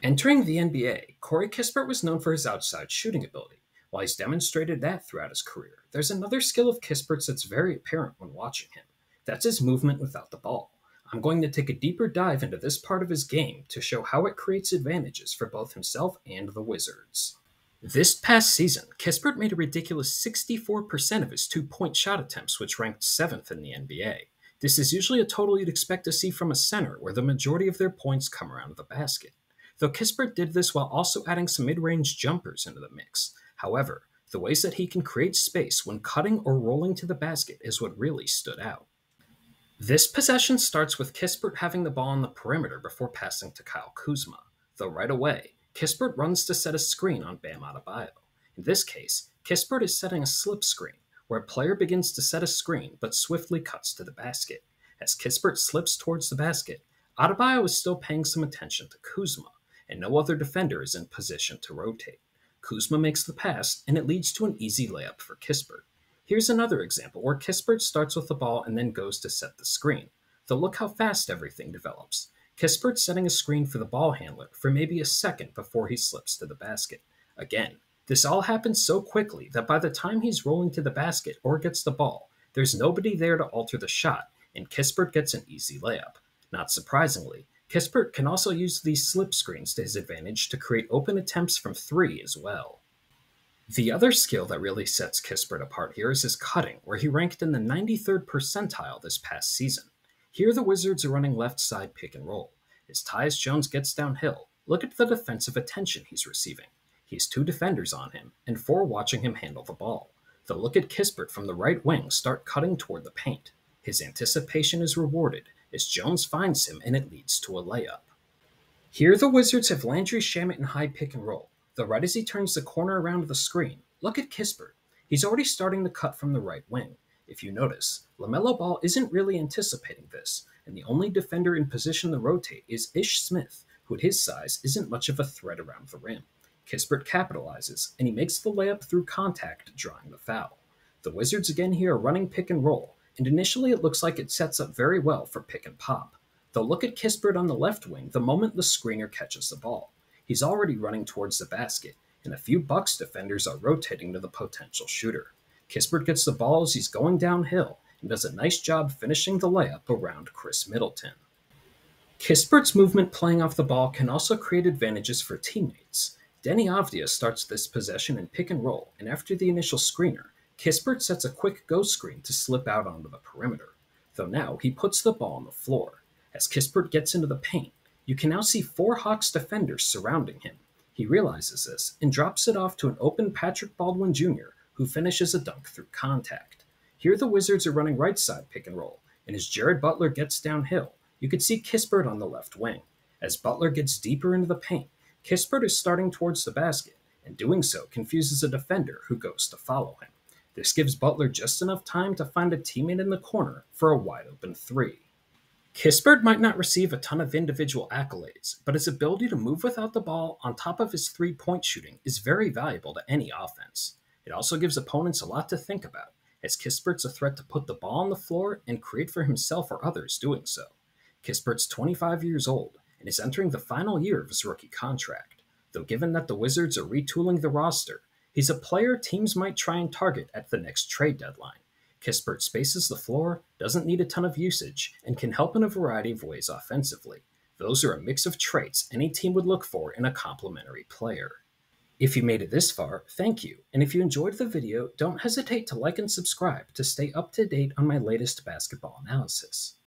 Entering the NBA, Corey Kispert was known for his outside shooting ability. While he's demonstrated that throughout his career, there's another skill of Kispert's that's very apparent when watching him. That's his movement without the ball. I'm going to take a deeper dive into this part of his game to show how it creates advantages for both himself and the Wizards. This past season, Kispert made a ridiculous 64% of his two-point shot attempts, which ranked 7th in the NBA. This is usually a total you'd expect to see from a center, where the majority of their points come around the basket. Though Kispert did this while also adding some mid-range jumpers into the mix. However, the ways that he can create space when cutting or rolling to the basket is what really stood out. This possession starts with Kispert having the ball on the perimeter before passing to Kyle Kuzma, though right away, Kispert runs to set a screen on Bam Adebayo. In this case, Kispert is setting a slip screen, where a player begins to set a screen but swiftly cuts to the basket. As Kispert slips towards the basket, Adebayo is still paying some attention to Kuzma, and no other defender is in position to rotate. Kuzma makes the pass, and it leads to an easy layup for Kispert. Here's another example where Kispert starts with the ball and then goes to set the screen. Though look how fast everything develops. Kispert setting a screen for the ball handler for maybe a second before he slips to the basket. Again, this all happens so quickly that by the time he's rolling to the basket or gets the ball, there's nobody there to alter the shot, and Kispert gets an easy layup. Not surprisingly, Kispert can also use these slip screens to his advantage to create open attempts from 3 as well. The other skill that really sets Kispert apart here is his cutting, where he ranked in the 93rd percentile this past season. Here the Wizards are running left side pick and roll. As Tyus Jones gets downhill, look at the defensive attention he's receiving. He has 2 defenders on him, and 4 watching him handle the ball. Though look at Kispert from the right wing start cutting toward the paint. His anticipation is rewarded, as Jones finds him and it leads to a layup. Here the Wizards have Landry Shamet in high pick and roll, though right as he turns the corner around the screen, look at Kispert. He's already starting the cut from the right wing. If you notice, LaMelo Ball isn't really anticipating this, and the only defender in position to rotate is Ish Smith, who at his size isn't much of a threat around the rim. Kispert capitalizes, and he makes the layup through contact, drawing the foul. The Wizards again here are running pick and roll, and initially it looks like it sets up very well for pick and pop. Though look at Kispert on the left wing the moment the screener catches the ball. He's already running towards the basket, and a few Bucks defenders are rotating to the potential shooter. Kispert gets the ball as he's going downhill, and does a nice job finishing the layup around Chris Middleton. Kispert's movement playing off the ball can also create advantages for teammates. Deni Avdija starts this possession in pick and roll, and after the initial screener, Kispert sets a quick go screen to slip out onto the perimeter. Though now he puts the ball on the floor. As Kispert gets into the paint, you can now see 4 Hawks defenders surrounding him. He realizes this and drops it off to an open Patrick Baldwin Jr., who finishes a dunk through contact. Here the Wizards are running right side pick and roll, and as Jared Butler gets downhill, you can see Kispert on the left wing. As Butler gets deeper into the paint, Kispert is starting towards the basket, and doing so confuses a defender who goes to follow him. This gives Butler just enough time to find a teammate in the corner for a wide-open 3. Kispert might not receive a ton of individual accolades, but his ability to move without the ball on top of his three-point shooting is very valuable to any offense. It also gives opponents a lot to think about, as Kispert's a threat to put the ball on the floor and create for himself or others doing so. Kispert's 25 years old and is entering the final year of his rookie contract, though given that the Wizards are retooling the roster, he's a player teams might try and target at the next trade deadline. Kispert spaces the floor, doesn't need a ton of usage, and can help in a variety of ways offensively. Those are a mix of traits any team would look for in a complementary player. If you made it this far, thank you, and if you enjoyed the video, don't hesitate to like and subscribe to stay up to date on my latest basketball analysis.